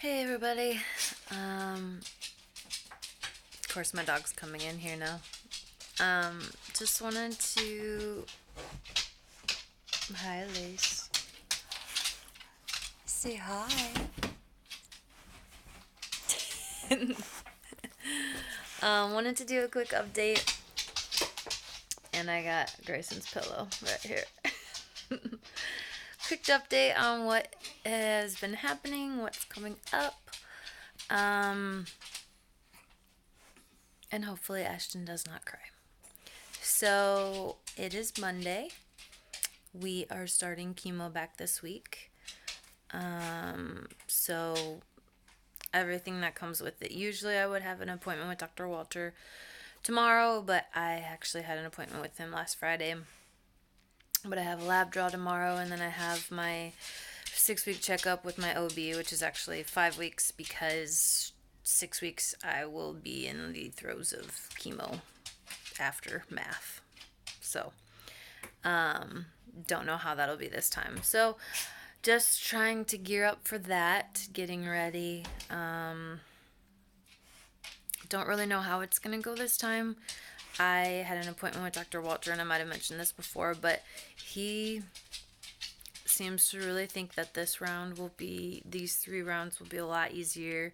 Hey everybody. Of course my dog's coming in here now. Just wanted to hi Elise. Say hi. Wanted to do a quick update and I got Grayson's pillow right here. Quick update on what has been happening, what's coming up. And hopefully Ashton does not cry. So it is Monday. We are starting chemo back this week. So everything that comes with it. Usually I would have an appointment with Dr. Walter tomorrow, but I actually had an appointment with him last Friday. But I have a lab draw tomorrow, and then I have my 6-week checkup with my OB, which is actually 5 weeks because 6 weeks I will be in the throes of chemo aftermath. So, don't know how that'll be this time. So, just trying to gear up for that, getting ready. Don't really know how it's going to go this time. I had an appointment with Dr. Walter, and I might have mentioned this before, but he seems to really think that these 3 rounds will be a lot easier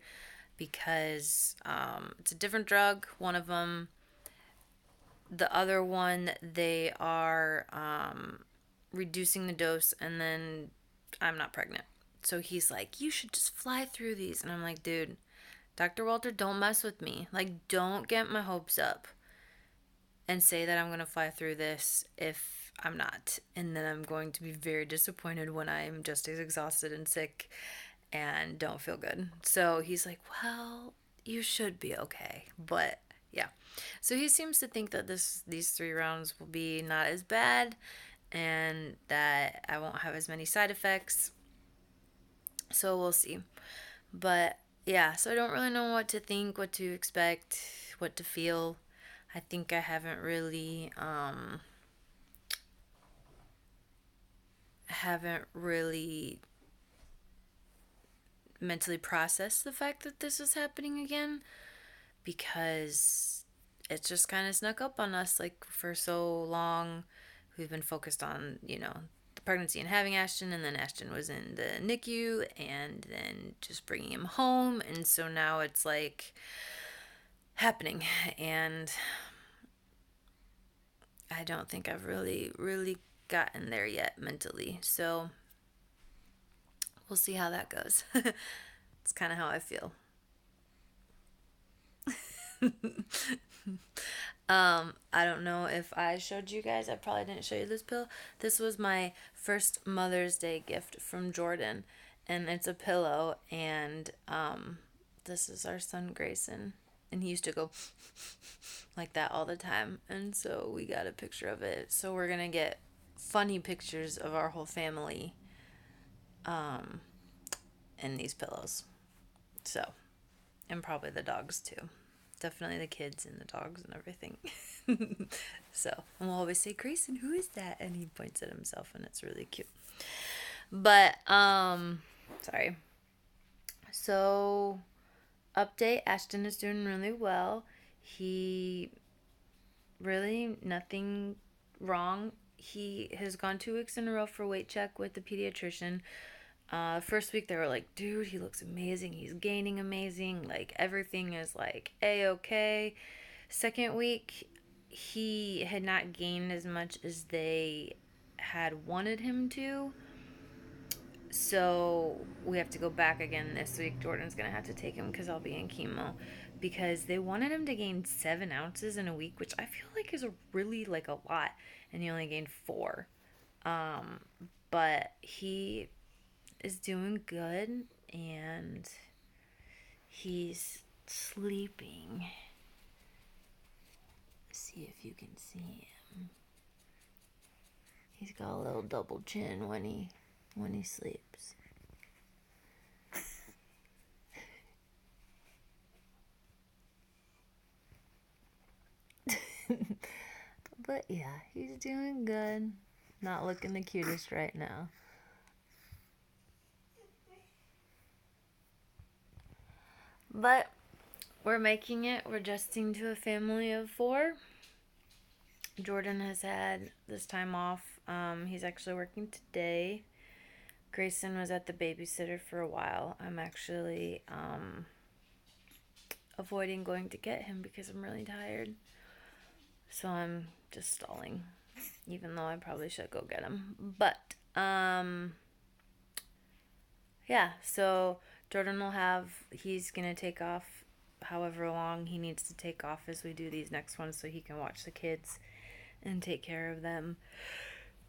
because it's a different drug. One of them, the other one, they are reducing the dose, and then I'm not pregnant. So he's like, you should just fly through these. And I'm like, dude, Dr. Walter, don't mess with me. Like, don't get my hopes up and say that I'm going to fly through this if I'm not. And then I'm going to be very disappointed when I'm just as exhausted and sick and don't feel good. So he's like, well, you should be okay. But yeah. So he seems to think that these 3 rounds will be not as bad and that I won't have as many side effects. So we'll see. But yeah, so I don't really know what to think, what to expect, what to feel. I think I haven't really mentally processed the fact that this is happening again because it just kind of snuck up on us. Like, for so long we've been focused on, the pregnancy and having Ashton, and then Ashton was in the NICU, and then just bringing him home, and so now it's like happening, and I don't think I've really gotten there yet mentally. So we'll see how that goes. It's kind of how I feel. I don't know if I showed you guys. I probably didn't show you this pill. This was my first Mother's Day gift from Jordan, and it's a pillow. And this is our son Grayson, and he used to go like that all the time. And so we got a picture of it. So we're gonna get funny pictures of our whole family in these pillows. So, and probably the dogs too. Definitely the kids and the dogs and everything. So, and we'll always say, Grayson, who is that? And he points at himself, and it's really cute. But, sorry. So, update, Ashton is doing really well. He really nothing wrong. He has gone 2 weeks in a row for weight check with the pediatrician. First week they were like, dude, he looks amazing. He's gaining amazing. Like, everything is like A-okay. Second week, he had not gained as much as they had wanted him to. So we have to go back again this week. Jordan's going to have to take him because I'll be in chemo. Because they wanted him to gain 7 ounces in a week, which I feel like is really like a lot. And he only gained 4. But he is doing good, and he's sleeping. Let's see if you can see him. He's got a little double chin when he sleeps. But yeah, he's doing good. Not looking the cutest right now. But we're making it. We're adjusting to a family of 4. Jordan has had this time off. He's actually working today. Grayson was at the babysitter for a while. I'm actually avoiding going to get him because I'm really tired. So I'm just stalling, even though I probably should go get him. But yeah, so Jordan will he's gonna take off however long he needs to take off as we do these next ones so he can watch the kids and take care of them.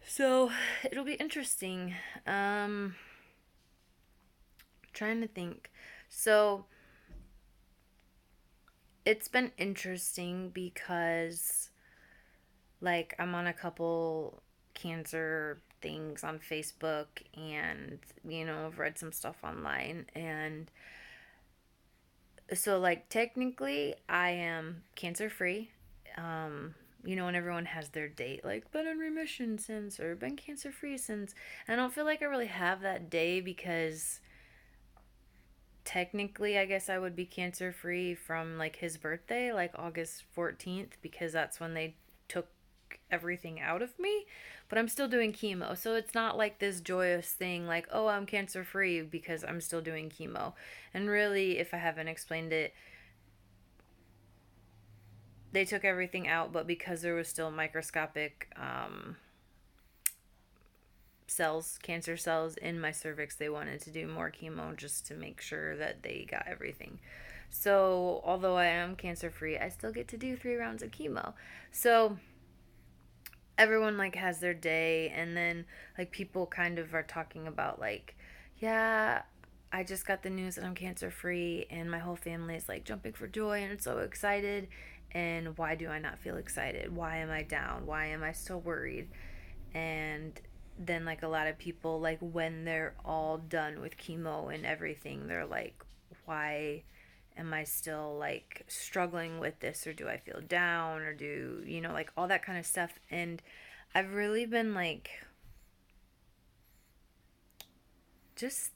So it'll be interesting. Trying to think. So it's been interesting because like I'm on a couple cancer things on Facebook, and I've read some stuff online, and so like technically I am cancer free. And everyone has their date, like been in remission since or been cancer free since. And I don't feel like I really have that day because technically I guess I would be cancer free from like his birthday, like August 14th, because that's when they took everything out of me. But I'm still doing chemo. So it's not like this joyous thing like, oh, I'm cancer free because I'm still doing chemo. And really, if I haven't explained it, they took everything out, but because there was still microscopic cancer cells in my cervix, they wanted to do more chemo just to make sure that they got everything. So, although I am cancer free, I still get to do 3 rounds of chemo. So, everyone like has their day, and then like people kind of are talking about like, yeah, I just got the news that I'm cancer free, and my whole family is like jumping for joy and so excited. And why do I not feel excited? Why am I down? Why am I still worried? And then like a lot of people, like when they're all done with chemo and everything, they're like, why am I still like struggling with this, or do I feel down, or do like all that kind of stuff. And I've really been like just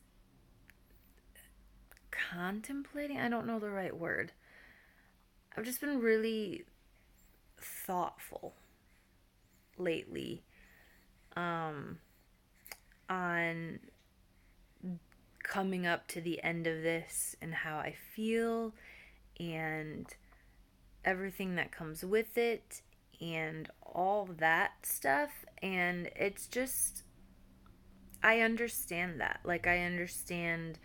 contemplating, I don't know the right word. I've just been really thoughtful lately um on coming up to the end of this and how I feel and everything that comes with it and all that stuff. And it's just, I understand that. Like, I understand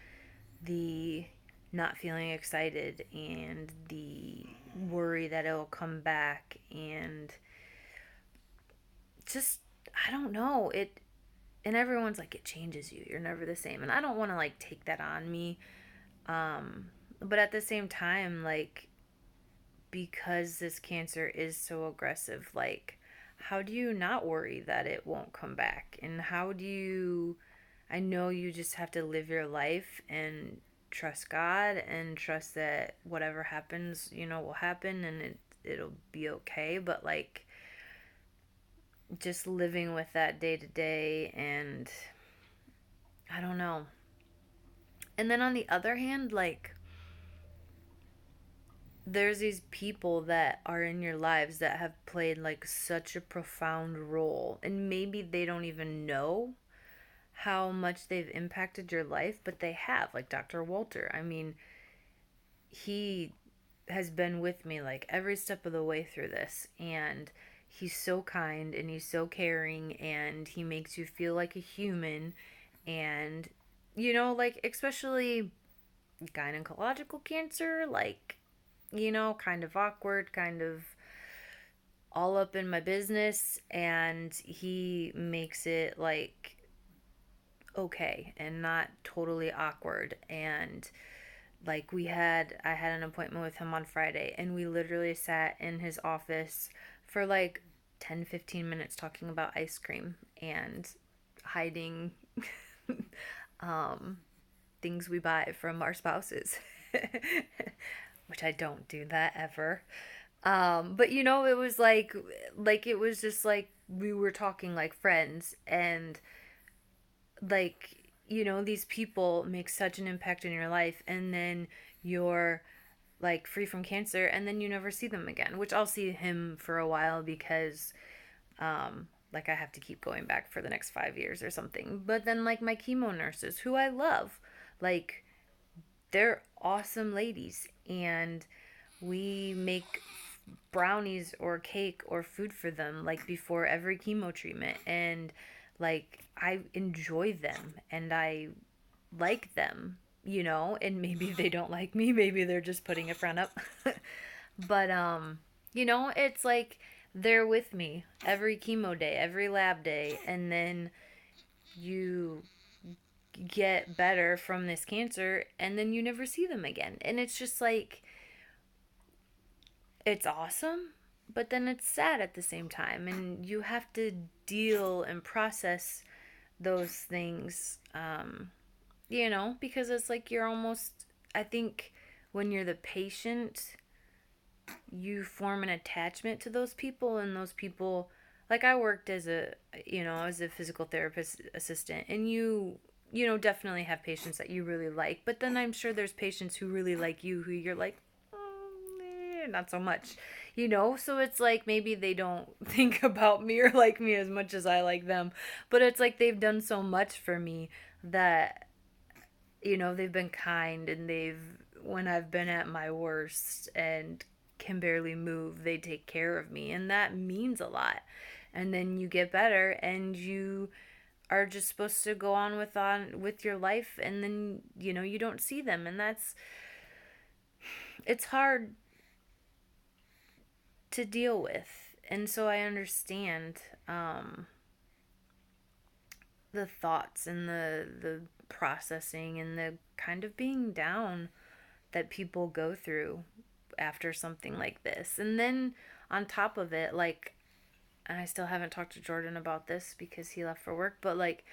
the not feeling excited and the worry that it'll come back, and just, I don't know. And everyone's like, it changes you. You're never the same. And I don't want to like take that on me. But at the same time, like, because this cancer is so aggressive, like, how do you not worry that it won't come back? And how do you, I know you just have to live your life and trust God and trust that whatever happens, will happen, and it'll be okay. But like, just living with that day to day, and I don't know. And then on the other hand, like, there's these people that are in your lives that have played like such a profound role, and maybe they don't even know how much they've impacted your life, but they have, like Dr. Walter. I mean, he has been with me like every step of the way through this, and he's so kind and he's so caring, and he makes you feel like a human. And like, especially gynecological cancer, like, kind of awkward, kind of all up in my business, and he makes it like okay and not totally awkward. And like, I had an appointment with him on Friday, and we literally sat in his office for like 10-15 minutes talking about ice cream and hiding um things we buy from our spouses. Which I don't do that ever. But it was like it was just like we were talking like friends, and like these people make such an impact in your life, and then you're like free from cancer, and then you never see them again, which I'll see him for a while because like I have to keep going back for the next 5 years or something. But then like my chemo nurses, who I love, like they're awesome ladies, and we make brownies or cake or food for them like before every chemo treatment, and like I enjoy them and I like them, and maybe they don't like me, maybe they're just putting a front up. But it's like they're with me every chemo day, every lab day, and then you get better from this cancer and then you never see them again. And it's just like it's awesome, but then it's sad at the same time, and you have to deal and process those things, because it's like you're almost, I think, when you're the patient, you form an attachment to those people, and those people, like I worked as a physical therapist assistant, and definitely have patients that you really like, but then I'm sure there's patients who really like you who you're like, not so much, so it's like maybe they don't think about me or like me as much as I like them, but it's like they've done so much for me that they've been kind, and when I've been at my worst and can barely move, they take care of me, and that means a lot. And then you get better, and you are just supposed to go on with your life, and then you don't see them, and it's hard to deal with. And so I understand the thoughts and the processing and the kind of being down that people go through after something like this. And then on top of it, like, and I still haven't talked to Jordan about this because he left for work, but like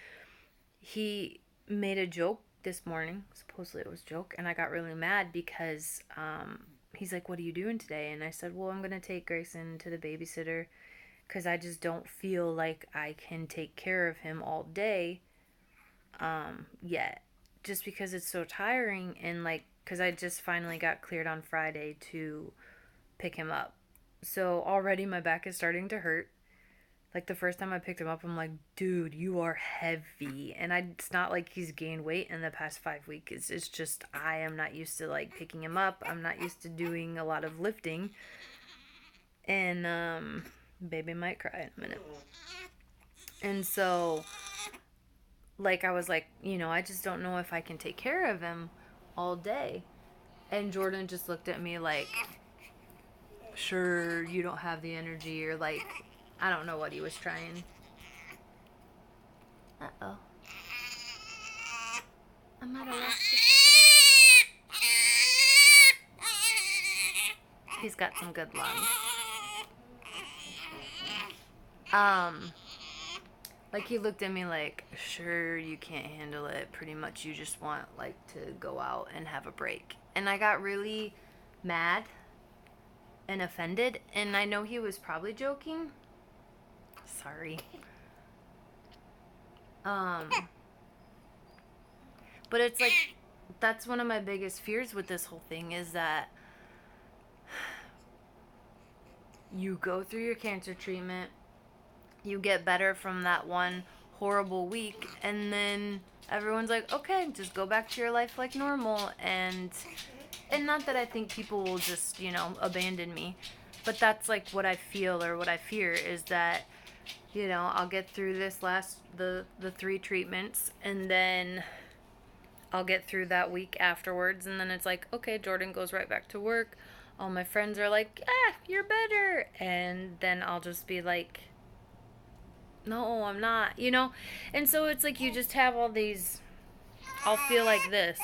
he made a joke this morning. Supposedly it was a joke, and I got really mad because he's like, "What are you doing today?" And I said, "Well, I'm gonna take Grayson to the babysitter because I just don't feel like I can take care of him all day yet, just because it's so tiring, and like because I just finally got cleared on Friday to pick him up, so already my back is starting to hurt. Like the first time I picked him up, I'm like, dude, you are heavy. And it's not like he's gained weight in the past 5 weeks. It's just I am not used to like picking him up. I'm not used to doing a lot of lifting. And baby might cry in a minute. And so like I was like, I just don't know if I can take care of him all day. And Jordan just looked at me like, sure, you don't have the energy, or like, I don't know what he was trying. Uh-oh. I'm at a loss. He's got some good lungs. Like he looked at me like, sure, you can't handle it. Pretty much you just want like to go out and have a break. And I got really mad and offended, and I know he was probably joking. Sorry. But it's like, that's one of my biggest fears with this whole thing, is that you go through your cancer treatment, you get better from that one horrible week, and then everyone's like, okay, just go back to your life like normal. And not that I think people will just, abandon me, but that's like what I feel, or what I fear, is that, I'll get through the 3 treatments, and then I'll get through that week afterwards, and then it's like, okay, Jordan goes right back to work. All my friends are like, you're better. And then I'll just be like, no, I'm not, And so it's like you just have all these, I'll feel like this.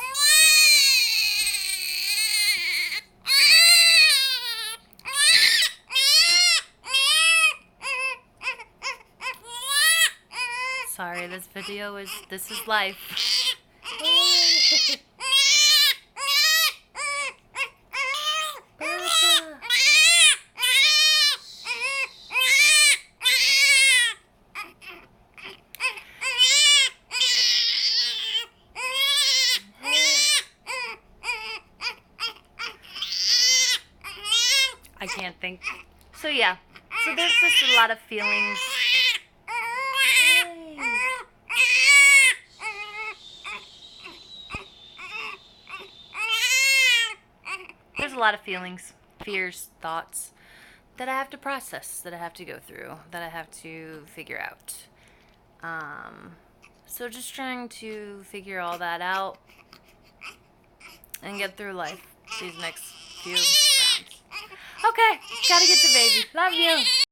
Sorry, this is life. I can't think. So yeah, so there's just a lot of feelings. There's a lot of feelings, fears, thoughts that I have to process, that I have to go through, that I have to figure out. So just trying to figure all that out and get through life these next few rounds. Okay, gotta get the baby. Love you.